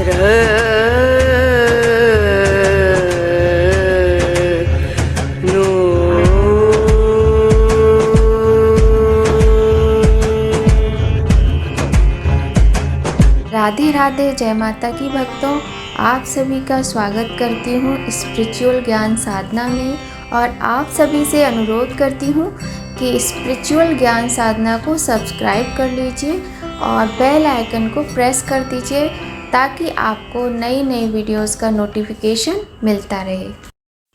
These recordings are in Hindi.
राधे राधे, जय माता की भक्तों। आप सभी का स्वागत करती हूँ स्पिरिचुअल ज्ञान साधना में, और आप सभी से अनुरोध करती हूँ कि स्पिरिचुअल ज्ञान साधना को सब्सक्राइब कर लीजिए और बेल आइकन को प्रेस कर दीजिए ताकि आपको नई नई वीडियोस का नोटिफिकेशन मिलता रहे।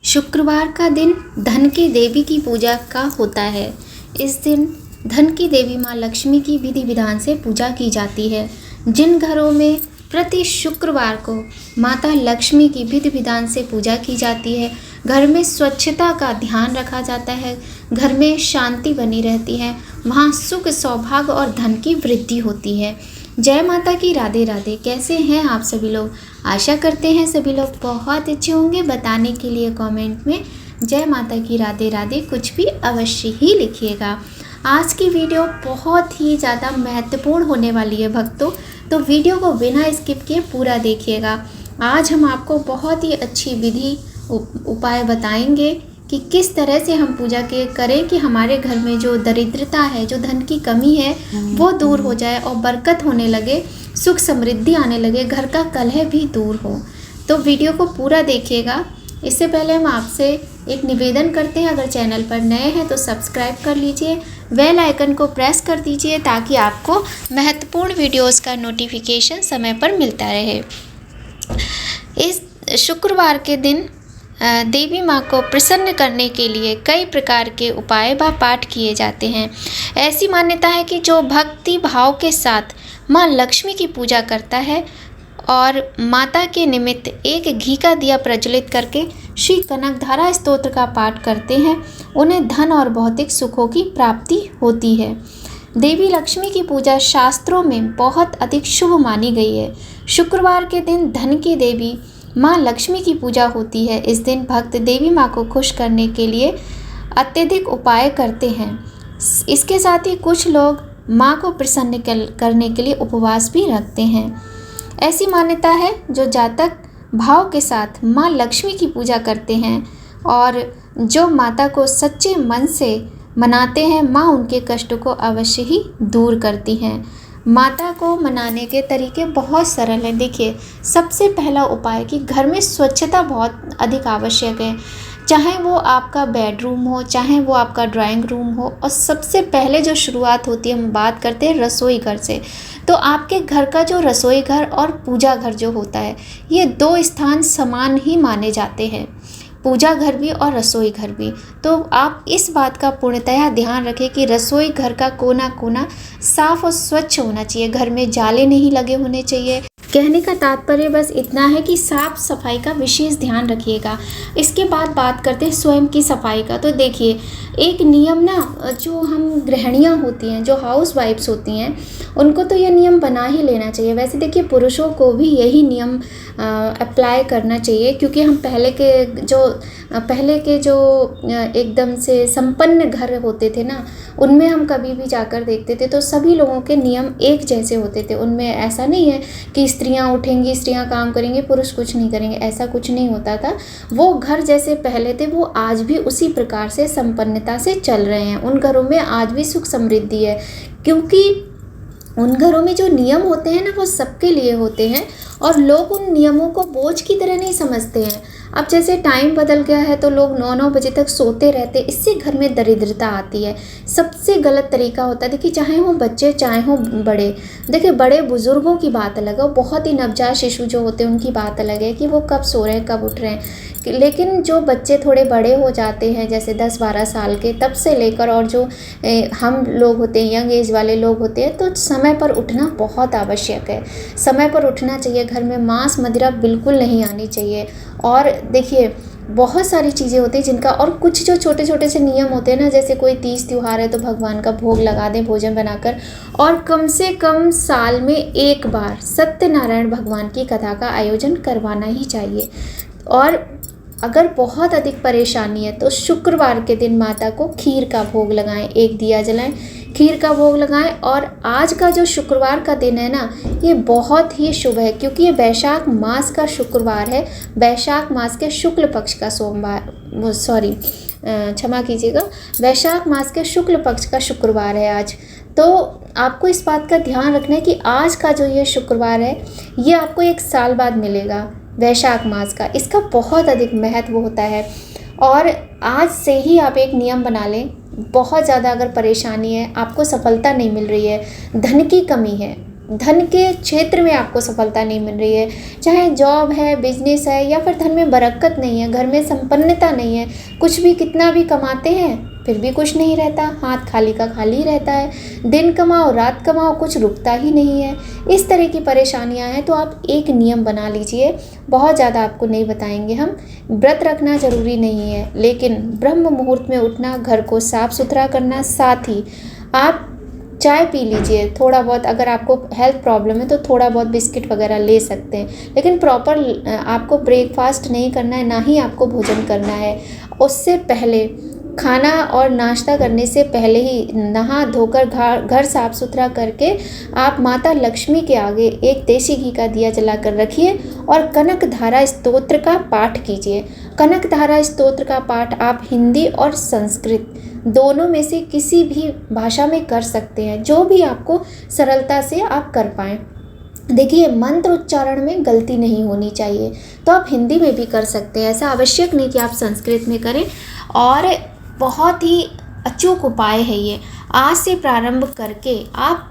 शुक्रवार का दिन धन की देवी की पूजा का होता है। इस दिन धन की देवी माँ लक्ष्मी की विधि विधान से पूजा की जाती है। जिन घरों में प्रति शुक्रवार को माता लक्ष्मी की विधि विधान से पूजा की जाती है, घर में स्वच्छता का ध्यान रखा जाता है, घर में शांति बनी रहती है, वहाँ सुख सौभाग्य और धन की वृद्धि होती है। जय माता की, राधे राधे। कैसे हैं आप सभी लोग? आशा करते हैं सभी लोग बहुत अच्छे होंगे। बताने के लिए कमेंट में जय माता की, राधे राधे कुछ भी अवश्य ही लिखिएगा। आज की वीडियो बहुत ही ज़्यादा महत्वपूर्ण होने वाली है भक्तों, तो वीडियो को बिना स्किप किए पूरा देखिएगा। आज हम आपको बहुत ही अच्छी विधि उपाय बताएंगे कि किस तरह से हम पूजा के करें कि हमारे घर में जो दरिद्रता है, जो धन की कमी है, वो दूर हो जाए और बरकत होने लगे, सुख समृद्धि आने लगे, घर का कलह भी दूर हो। तो वीडियो को पूरा देखिएगा। इससे पहले हम आपसे एक निवेदन करते हैं, अगर चैनल पर नए हैं तो सब्सक्राइब कर लीजिए, बेल आइकन को प्रेस कर दीजिए ताकि आपको महत्वपूर्ण वीडियोस का नोटिफिकेशन समय पर मिलता रहे। इस शुक्रवार के दिन देवी माँ को प्रसन्न करने के लिए कई प्रकार के उपाय व पाठ किए जाते हैं। ऐसी मान्यता है कि जो भक्ति भाव के साथ माँ लक्ष्मी की पूजा करता है और माता के निमित्त एक घी का दिया प्रज्वलित करके श्री कनकधारा स्तोत्र का पाठ करते हैं, उन्हें धन और भौतिक सुखों की प्राप्ति होती है। देवी लक्ष्मी की पूजा शास्त्रों में बहुत अधिक शुभ मानी गई है। शुक्रवार के दिन धन की देवी माँ लक्ष्मी की पूजा होती है। इस दिन भक्त देवी माँ को खुश करने के लिए अत्यधिक उपाय करते हैं। इसके साथ ही कुछ लोग माँ को प्रसन्न करने के लिए उपवास भी रखते हैं। ऐसी मान्यता है जो जातक भाव के साथ माँ लक्ष्मी की पूजा करते हैं और जो माता को सच्चे मन से मनाते हैं, माँ उनके कष्टों को अवश्य ही दूर करती हैं। माता को मनाने के तरीके बहुत सरल हैं। देखिए, सबसे पहला उपाय कि घर में स्वच्छता बहुत अधिक आवश्यक है, चाहे वो आपका बेडरूम हो, चाहे वो आपका ड्राइंग रूम हो। और सबसे पहले जो शुरुआत होती है, हम बात करते हैं रसोई घर से। तो आपके घर का जो रसोई घर और पूजा घर जो होता है, ये दो स्थान समान ही माने जाते हैं, पूजा घर भी और रसोई घर भी। तो आप इस बात का पूर्णतया ध्यान रखें कि रसोई घर का कोना कोना साफ और स्वच्छ होना चाहिए, घर में जाले नहीं लगे होने चाहिए। कहने का तात्पर्य बस इतना है कि साफ सफाई का विशेष ध्यान रखिएगा। इसके बाद बात करते हैं स्वयं की सफाई का। तो देखिए, एक नियम ना, जो हम गृहिणियाँ होती हैं, जो हाउस वाइफ्स होती हैं, उनको तो ये नियम बना ही लेना चाहिए। वैसे देखिए, पुरुषों को भी यही नियम अप्लाई करना चाहिए, क्योंकि हम पहले के जो एकदम से संपन्न घर होते थे ना, उनमें हम कभी भी जाकर देखते थे तो सभी लोगों के नियम एक जैसे होते थे। उनमें ऐसा नहीं है कि स्त्रियां उठेंगी, स्त्रियां काम करेंगी, पुरुष कुछ नहीं करेंगे, ऐसा कुछ नहीं होता था। वो घर जैसे पहले थे, वो आज भी उसी प्रकार से संपन्नता से चल रहे हैं। उन घरों में आज भी सुख समृद्धि है, क्योंकि उन घरों में जो नियम होते हैं ना, वो सबके लिए होते हैं और लोग उन नियमों को बोझ की तरह नहीं समझते हैं। अब जैसे टाइम बदल गया है तो लोग 9-9 बजे तक सोते रहते, इससे घर में दरिद्रता आती है। सबसे गलत तरीका होता है, देखिए, चाहे हो बच्चे चाहे हो बड़े, देखिए बड़े बुजुर्गों की बात अलग है, बहुत ही नवजात शिशु जो होते हैं उनकी बात अलग है कि वो कब सो रहे हैं कब उठ रहे हैं। लेकिन जो बच्चे थोड़े बड़े हो जाते हैं, जैसे 10-12 साल के, तब से लेकर और जो हम लोग होते हैं, यंग एज वाले लोग होते हैं, तो समय पर उठना बहुत आवश्यक है। समय पर उठना चाहिए, घर में मांस मदिरा बिल्कुल नहीं आनी चाहिए। और देखिए, बहुत सारी चीज़ें होती हैं जिनका, और कुछ जो छोटे छोटे से नियम होते हैं ना, जैसे कोई तीज त्यौहार है तो भगवान का भोग लगा दें भोजन बनाकर, और कम से कम साल में एक बार सत्यनारायण भगवान की कथा का आयोजन करवाना ही चाहिए। और अगर बहुत अधिक परेशानी है तो शुक्रवार के दिन माता को खीर का भोग लगाएं, एक दिया जलाएं। खीर का भोग लगाएं। और आज का जो शुक्रवार का दिन है ना, ये बहुत ही शुभ है क्योंकि ये वैशाख मास का शुक्रवार है, वैशाख मास के शुक्ल पक्ष का सोमवार, क्षमा कीजिएगा, वैशाख मास के शुक्ल पक्ष का शुक्रवार है आज। तो आपको इस बात का ध्यान रखना है कि आज का जो ये शुक्रवार है ये आपको 1 साल बाद मिलेगा, वैशाख मास का। इसका बहुत अधिक महत्व होता है और आज से ही आप एक नियम बना लें। बहुत ज़्यादा अगर परेशानी है, आपको सफलता नहीं मिल रही है, धन की कमी है, धन के क्षेत्र में आपको सफलता नहीं मिल रही है, चाहे जॉब है, बिजनेस है, या फिर धन में बरकत नहीं है, घर में संपन्नता नहीं है, कुछ भी कितना भी कमाते हैं फिर भी कुछ नहीं रहता, हाथ खाली का खाली रहता है, दिन कमाओ रात कमाओ कुछ रुकता ही नहीं है, इस तरह की परेशानियां हैं, तो आप एक नियम बना लीजिए। बहुत ज़्यादा आपको नहीं बताएंगे हम, व्रत रखना ज़रूरी नहीं है, लेकिन ब्रह्म मुहूर्त में उठना, घर को साफ़ सुथरा करना, साथ ही आप चाय पी लीजिए थोड़ा बहुत। अगर आपको हेल्थ प्रॉब्लम है तो थोड़ा बहुत बिस्किट वगैरह ले सकते हैं, लेकिन प्रॉपर आपको ब्रेकफास्ट नहीं करना है, ना ही आपको भोजन करना है। उससे पहले खाना और नाश्ता करने से पहले ही नहा धोकर घर साफ़ सुथरा करके आप माता लक्ष्मी के आगे एक देसी घी का दिया जलाकर रखिए और कनक धारा स्तोत्र का पाठ कीजिए। कनक धारा स्तोत्र का पाठ आप हिंदी और संस्कृत दोनों में से किसी भी भाषा में कर सकते हैं, जो भी आपको सरलता से आप कर पाएँ। देखिए, मंत्र उच्चारण में गलती नहीं होनी चाहिए, तो आप हिंदी में भी कर सकते हैं, ऐसा आवश्यक नहीं कि आप संस्कृत में करें। और बहुत ही अचूक उपाय है ये, आज से प्रारंभ करके आप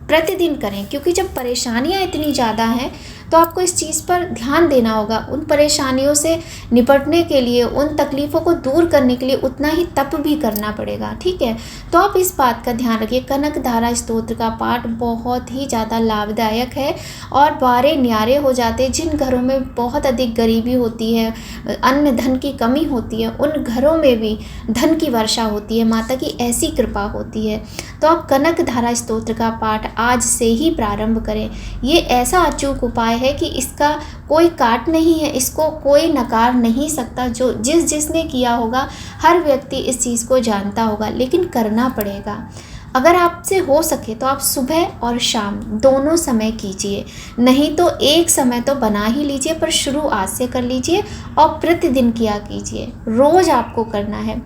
प्रतिदिन करें, क्योंकि जब परेशानियां इतनी ज़्यादा हैं तो आपको इस चीज़ पर ध्यान देना होगा। उन परेशानियों से निपटने के लिए, उन तकलीफ़ों को दूर करने के लिए उतना ही तप भी करना पड़ेगा, ठीक है। तो आप इस बात का ध्यान रखिए। कनक धारा स्तोत्र का पाठ बहुत ही ज़्यादा लाभदायक है और बारे न्यारे हो जाते हैं। जिन घरों में बहुत अधिक गरीबी होती है, अन्न धन की कमी होती है, उन घरों में भी धन की वर्षा होती है, माता की ऐसी कृपा होती है। तो आप कनक धारा स्तोत्र का पाठ आज से ही प्रारंभ करें। ये ऐसा अचूक उपाय है कि इसका कोई काट नहीं है, इसको कोई नकार नहीं सकता। जो जिसने किया होगा, हर व्यक्ति इस चीज़ को जानता होगा, लेकिन करना पड़ेगा। अगर आपसे हो सके तो आप सुबह और शाम दोनों समय कीजिए, नहीं तो एक समय तो बना ही लीजिए, पर शुरू आज से कर लीजिए और प्रतिदिन किया कीजिए, रोज़ आपको करना है।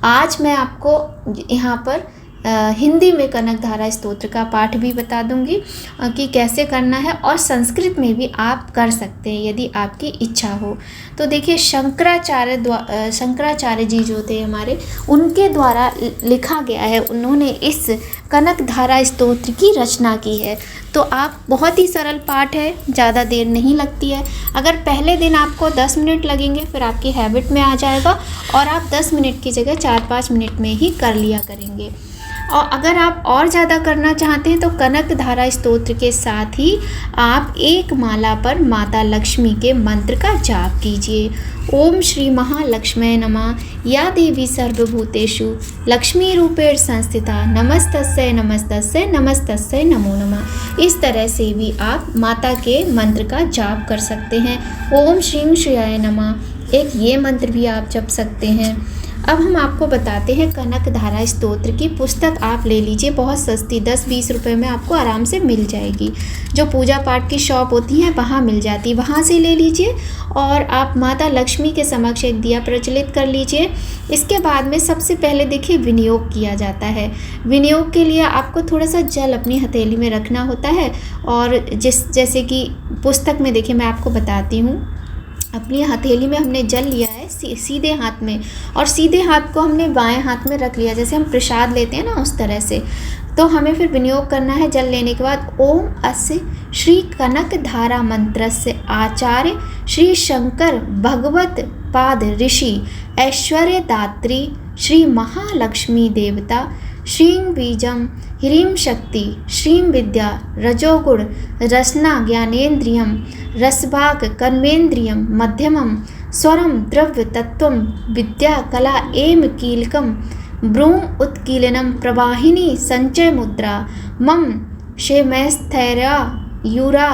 आज मैं आपको यहाँ पर हिंदी में कनक धारा स्तोत्र का पाठ भी बता दूंगी कि कैसे करना है, और संस्कृत में भी आप कर सकते हैं यदि आपकी इच्छा हो। तो देखिए, शंकराचार्य जी जो थे हमारे, उनके द्वारा लिखा गया है, उन्होंने इस कनक धारा स्तोत्र की रचना की है। तो आप, बहुत ही सरल पाठ है, ज़्यादा देर नहीं लगती है। अगर पहले दिन आपको 10 मिनट लगेंगे, फिर आपकी हैबिट में आ जाएगा और आप 10 मिनट की जगह 4-5 मिनट में ही कर लिया करेंगे। और अगर आप और ज़्यादा करना चाहते हैं तो कनक धारा स्तोत्र के साथ ही आप एक माला पर माता लक्ष्मी के मंत्र का जाप कीजिए। ओम श्री महालक्ष्मी नमः, या देवी सर्वभूतेषु लक्ष्मी रूपेण संस्थिता, नमस्तस्यै नमस्तस्यै नमस्तस्यै नमो नमः। इस तरह से भी आप माता के मंत्र का जाप कर सकते हैं। ओम श्रीं श्रीयाय नमः, एक ये मंत्र भी आप जप सकते हैं। अब हम आपको बताते हैं कनक धारा स्तोत्र की पुस्तक आप ले लीजिए, बहुत सस्ती, 10-20 रुपए में आपको आराम से मिल जाएगी। जो पूजा पाठ की शॉप होती है वहाँ मिल जाती है, वहाँ से ले लीजिए और आप माता लक्ष्मी के समक्ष एक दिया प्रज्वलित कर लीजिए। इसके बाद में सबसे पहले देखिए विनियोग किया जाता है। विनियोग के लिए आपको थोड़ा सा जल अपनी हथेली में रखना होता है, और जैसे कि पुस्तक में देखिए मैं आपको बताती हूँ, अपनी हथेली में हमने जल लिया है सीधे हाथ में, और सीधे हाथ को हमने बाएं हाथ में रख लिया, जैसे हम प्रसाद लेते हैं ना उस तरह से। तो हमें फिर विनियोग करना है जल लेने के बाद। ओम अस्य श्री कनक धारा मंत्रस्य आचार्य श्री शंकर भगवत पाद ऋषि ऐश्वर्य दात्री श्री महालक्ष्मी देवता श्रीं बीजम ह्रीं शक्ति श्रीं विद्या रजोगुण रसना ज्ञानेन्द्रियम रसभाग कर्मेन्द्रियम मध्यमम स्वरम द्रव्य तत्वम विद्या कला एम कीलकम ब्रूम उत्कीलनम प्रवाहिनी संचय मुद्रा मम क्षेमस्थैर्या यूरा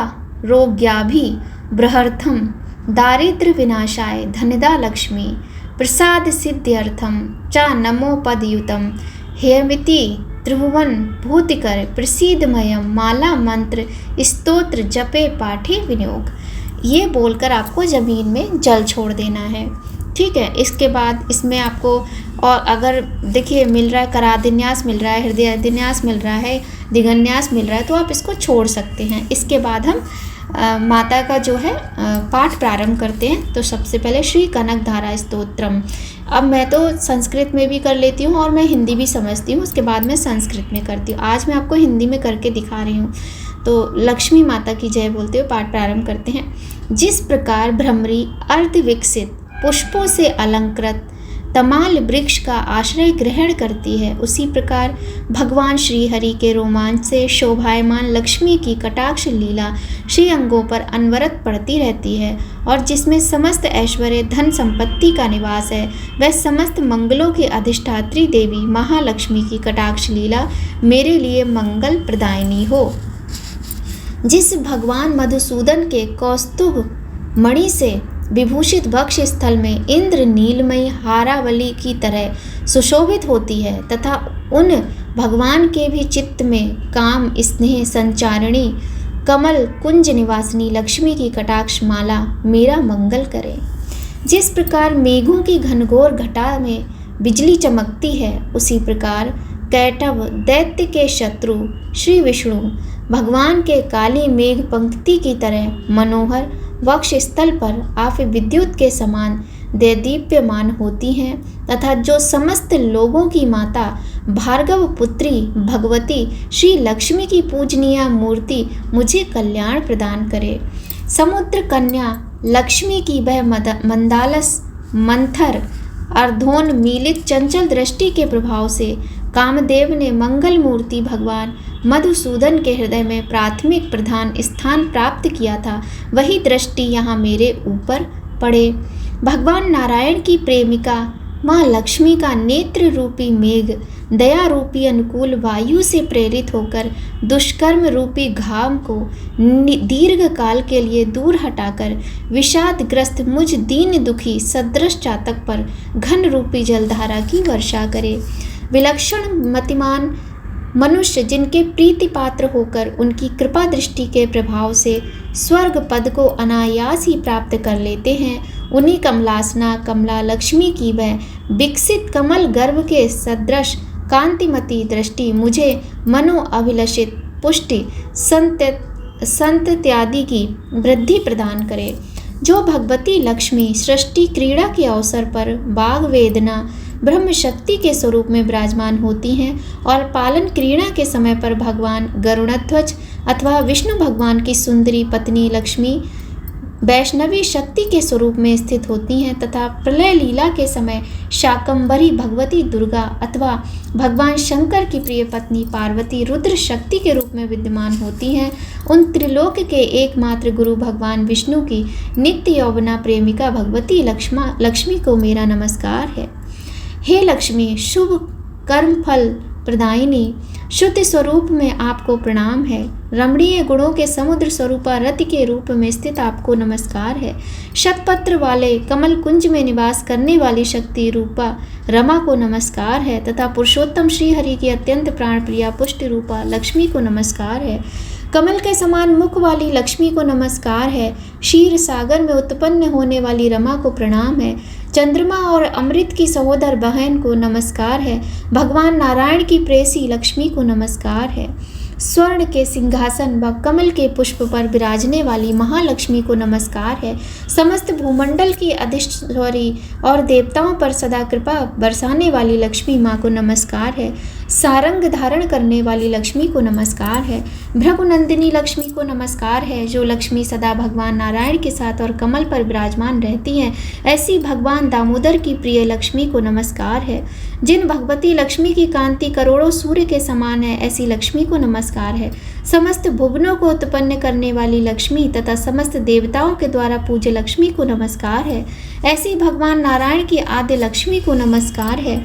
रोग्याभि बृहर्थम दारिद्र्य विनाशाय धनदा लक्ष्मी प्रसाद सिद्ध्यर्थम च नमो पदयुतम हेयमिति त्रिभुवन भूतिकर प्रसिद्धमयम माला मंत्र स्तोत्र जपे पाठे विनियोग। ये बोलकर आपको ज़मीन में जल छोड़ देना है। ठीक है, इसके बाद इसमें आपको और अगर देखिए मिल रहा है करादिन्यास मिल रहा है, हृदयादिन्यास मिल रहा है, दिगन्यास मिल रहा है, तो आप इसको छोड़ सकते हैं। इसके बाद हम माता का जो है पाठ प्रारंभ करते हैं। तो सबसे पहले श्री कनक धारा स्तोत्रम। अब मैं तो संस्कृत में भी कर लेती हूँ और मैं हिंदी भी समझती हूँ, उसके बाद मैं संस्कृत में करती हूँ। आज मैं आपको हिंदी में करके दिखा रही हूँ। तो लक्ष्मी माता की जय बोलते हुए पाठ प्रारंभ करते हैं। जिस प्रकार भ्रमरी अर्ध विकसित पुष्पों से अलंकृत तमाल वृक्ष का आश्रय ग्रहण करती है, उसी प्रकार भगवान श्री हरि के रोमांच से शोभायमान लक्ष्मी की कटाक्ष लीला श्री अंगों पर अनवरत पड़ती रहती है, और जिसमें समस्त ऐश्वर्य धन संपत्ति का निवास है, वह समस्त मंगलों की अधिष्ठात्री देवी महालक्ष्मी की कटाक्ष लीला मेरे लिए मंगल प्रदायिनी हो। जिस भगवान मधुसूदन के कौस्तुभ मणि से विभूषित वक्ष स्थल में इंद्र नीलमयी हारावली की तरह सुशोभित होती है, तथा उन भगवान के भी चित्त में काम स्नेह संचारिणी कमल कुंज निवासिनी लक्ष्मी की कटाक्ष माला मेरा मंगल करे। जिस प्रकार मेघों की घनघोर घटा में बिजली चमकती है, उसी प्रकार कैटव दैत्य के शत्रु श्री विष्णु भगवान के काली मेघ पंक्ति की तरह मनोहर वक्ष स्थल पर आप विद्युत के समान देदीप्यमान होती हैं, तथा जो समस्त लोगों की माता भार्गव पुत्री भगवती श्री लक्ष्मी की पूजनीय मूर्ति मुझे कल्याण प्रदान करे। समुद्र कन्या लक्ष्मी की वह मंदालस मंथर अर्धोन्मीलित चंचल दृष्टि के प्रभाव से कामदेव ने मंगल मूर्ति भगवान मधुसूदन के हृदय में प्राथमिक प्रधान स्थान प्राप्त किया था, वही दृष्टि यहाँ मेरे ऊपर पड़े। भगवान नारायण की प्रेमिका माँ लक्ष्मी का नेत्र रूपी मेघ दया रूपी अनुकूल वायु से प्रेरित होकर दुष्कर्म रूपी घाव को दीर्घ काल के लिए दूर हटाकर विषादग्रस्त मुझ दीन दुखी सदृश चातक पर घन रूपी जलधारा की वर्षा करे। विलक्षण मतिमान मनुष्य जिनके प्रीति पात्र होकर उनकी कृपा दृष्टि के प्रभाव से स्वर्ग पद को अनायास ही प्राप्त कर लेते हैं, उन्हीं कमलासना कमला लक्ष्मी की वह विकसित कमल गर्भ के सदृश कांतिमती दृष्टि मुझे मनो अभिलषित पुष्टि संतत्यादि की वृद्धि प्रदान करे। जो भगवती लक्ष्मी सृष्टि क्रीड़ा के अवसर पर बाघ वेदना ब्रह्म शक्ति के स्वरूप में विराजमान होती हैं, और पालन क्रीड़ा के समय पर भगवान गरुड़ध्वज अथवा विष्णु भगवान की सुंदरी पत्नी लक्ष्मी वैष्णवी शक्ति के स्वरूप में स्थित होती हैं, तथा प्रलय लीला के समय शाकंभरी भगवती दुर्गा अथवा भगवान शंकर की प्रिय पत्नी पार्वती रुद्र शक्ति के रूप में विद्यमान होती हैं। उन त्रिलोक के एकमात्र गुरु भगवान विष्णु की नित्य यौवना प्रेमिका भगवती लक्ष्मी को मेरा नमस्कार है। हे लक्ष्मी, शुभ कर्म फल प्रदायिनी शुद्ध स्वरूप में आपको प्रणाम है। रमणीय गुणों के समुद्र स्वरूपा रति के रूप में स्थित आपको नमस्कार है। शतपत्र वाले कमल कुंज में निवास करने वाली शक्ति रूपा रमा को नमस्कार है, तथा पुरुषोत्तम श्री हरि की अत्यंत प्राण प्रिया पुष्ट रूपा लक्ष्मी को नमस्कार है। कमल के समान मुख वाली लक्ष्मी को नमस्कार है। क्षीर सागर में उत्पन्न होने वाली रमा को प्रणाम है। चंद्रमा और अमृत की सहोदर बहन को नमस्कार है। भगवान नारायण की प्रेसी लक्ष्मी को नमस्कार है। स्वर्ण के सिंहासन व कमल के पुष्प पर विराजने वाली महालक्ष्मी को नमस्कार है। समस्त भूमंडल की अधिश्वरी और देवताओं पर सदा कृपा बरसाने वाली लक्ष्मी माँ को नमस्कार है। सारंग धारण करने वाली लक्ष्मी को नमस्कार है। भृगुनंदिनी लक्ष्मी को नमस्कार है। जो लक्ष्मी सदा भगवान नारायण के साथ और कमल पर विराजमान रहती हैं, ऐसी भगवान दामोदर की प्रिय लक्ष्मी को नमस्कार है। जिन भगवती लक्ष्मी की कांति करोड़ों सूर्य के समान है, ऐसी लक्ष्मी को नमस्कार है। समस्त भुवनों को उत्पन्न करने वाली लक्ष्मी तथा समस्त देवताओं के द्वारा पूज्य लक्ष्मी को नमस्कार है। ऐसी भगवान नारायण की आद्य लक्ष्मी को नमस्कार है।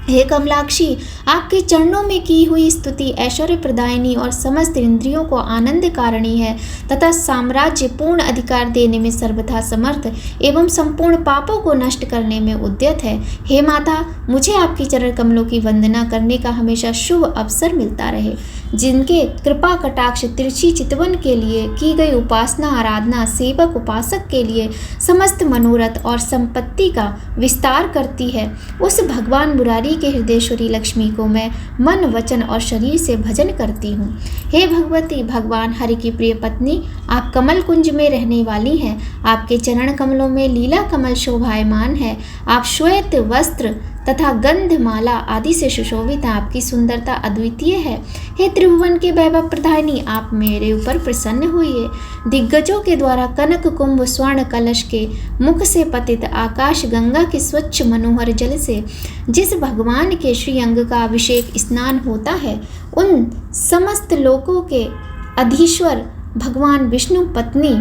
हे कमलाक्षी, आपके चरणों में की हुई स्तुति ऐश्वर्य प्रदायिनी और समस्त इंद्रियों को आनंद कारिणी है तथा साम्राज्य पूर्ण अधिकार देने में सर्वथा समर्थ एवं संपूर्ण पापों को नष्ट करने में उद्यत है। हे माता, मुझे आपके चरण कमलों की वंदना करने का हमेशा शुभ अवसर मिलता रहे। जिनके कृपा कटाक्ष तिरछी चितवन के लिए की गई उपासना आराधना सेवक उपासक के लिए समस्त मनोरथ और संपत्ति का विस्तार करती है, उस भगवान मुरारी के हृदयेश्वरी लक्ष्मी को मैं मन वचन और शरीर से भजन करती हूँ। हे भगवती, भगवान हरि की प्रिय पत्नी, आप कमल कुंज में रहने वाली हैं। आपके चरण कमलों में लीला कमल शोभायमान है। आप श्वेत वस्त्र तथा गंधमाला आदि से सुशोभित हैं। आपकी सुंदरता अद्वितीय है। हे त्रिभुवन के वैभव प्रधानी, आप मेरे ऊपर प्रसन्न हुइए। दिग्गजों के द्वारा कनक कुंभ स्वर्ण कलश के मुख से पतित आकाश गंगा के स्वच्छ मनोहर जल से जिस भगवान के श्री अंग का अभिषेक स्नान होता है, उन समस्त लोकों के अधीश्वर भगवान विष्णु पत्नी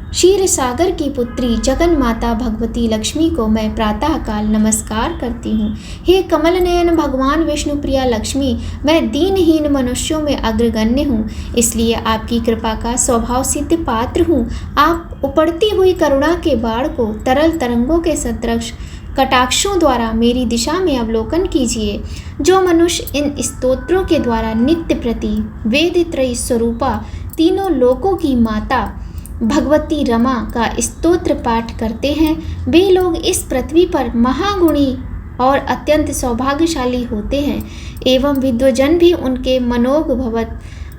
क्षीर सागर की पुत्री जगन माता भगवती लक्ष्मी को मैं प्रातः काल नमस्कार करती हूँ। हे कमल नयन भगवान विष्णु प्रिया लक्ष्मी, मैं दीनहीन मनुष्यों में अग्रगण्य हूँ, इसलिए आपकी कृपा का स्वभाव सिद्ध पात्र हूँ। आप उपड़ती हुई करुणा के बाढ़ को तरल तरंगों के सदृश कटाक्षों द्वारा मेरी दिशा में अवलोकन कीजिए। जो मनुष्य इन स्तोत्रों के द्वारा नित्य प्रति वेद त्रयी स्वरूपा तीनों लोकों की माता भगवती रमा का स्तोत्र पाठ करते हैं, वे लोग इस पृथ्वी पर महागुणी और अत्यंत सौभाग्यशाली होते हैं एवं विद्वजन भी उनके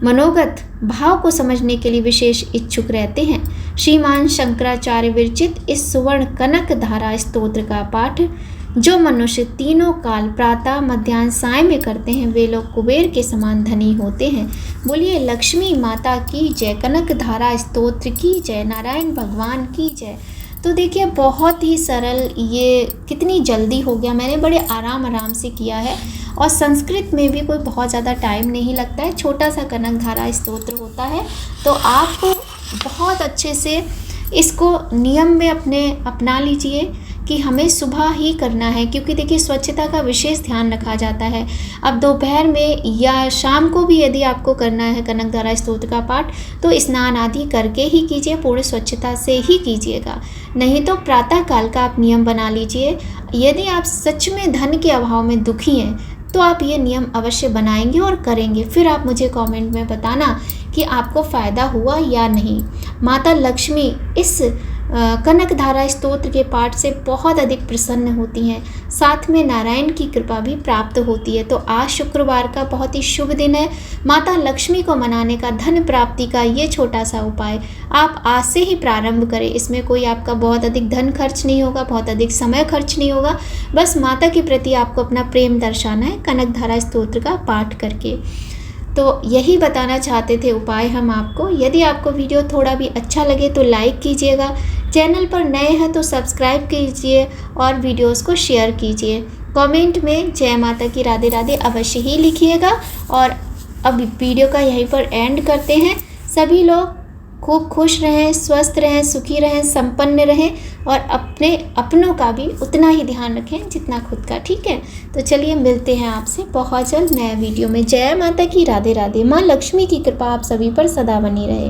मनोगत भाव को समझने के लिए विशेष इच्छुक रहते हैं। श्रीमान शंकराचार्य विरचित इस सुवर्ण कनक धारा स्तोत्र का पाठ जो मनुष्य तीनों काल प्रातः मध्याह्न साय में करते हैं, वे लोग कुबेर के समान धनी होते हैं। बोलिए लक्ष्मी माता की जय, कनक धारा स्तोत्र की जय, नारायण भगवान की जय। तो देखिए बहुत ही सरल, ये कितनी जल्दी हो गया, मैंने बड़े आराम से किया है और संस्कृत में भी कोई बहुत ज़्यादा टाइम नहीं लगता है। छोटा सा कनक धारा स्तोत्र होता है, तो आप बहुत अच्छे से इसको नियम में अपना लीजिए कि हमें सुबह ही करना है, क्योंकि देखिए स्वच्छता का विशेष ध्यान रखा जाता है। अब दोपहर में या शाम को भी यदि आपको करना है कनक धारा स्तोत्र का पाठ, तो स्नान आदि करके ही कीजिए, पूरे स्वच्छता से ही कीजिएगा। नहीं तो प्रातः काल का आप नियम बना लीजिए। यदि आप सच में धन के अभाव में दुखी हैं, तो आप ये नियम अवश्य बनाएंगे और करेंगे। फिर आप मुझे कमेंट में बताना कि आपको फ़ायदा हुआ या नहीं। माता लक्ष्मी इस कनक धारा स्तोत्र के पाठ से बहुत अधिक प्रसन्न होती हैं, साथ में नारायण की कृपा भी प्राप्त होती है। तो आज शुक्रवार का बहुत ही शुभ दिन है। माता लक्ष्मी को मनाने का, धन प्राप्ति का ये छोटा सा उपाय आप आज से ही प्रारंभ करें। इसमें कोई आपका बहुत अधिक धन खर्च नहीं होगा, बहुत अधिक समय खर्च नहीं होगा। बस माता के प्रति आपको अपना प्रेम दर्शाना है कनक धारा स्तोत्र का पाठ करके। तो यही बताना चाहते थे उपाय हम आपको। यदि आपको वीडियो थोड़ा भी अच्छा लगे तो लाइक कीजिएगा, चैनल पर नए हैं तो सब्सक्राइब कीजिए और वीडियोस को शेयर कीजिए। कमेंट में जय माता की राधे राधे अवश्य ही लिखिएगा। और अब वीडियो का यहीं पर एंड करते हैं। सभी लोग खूब खुश रहें, स्वस्थ रहें, सुखी रहें, संपन्न रहें और अपनों का भी उतना ही ध्यान रखें जितना खुद का। ठीक है, तो चलिए मिलते हैं आपसे बहुत जल्द नया वीडियो में। जय माता की राधे राधे। माँ लक्ष्मी की कृपा आप सभी पर सदा बनी रहे।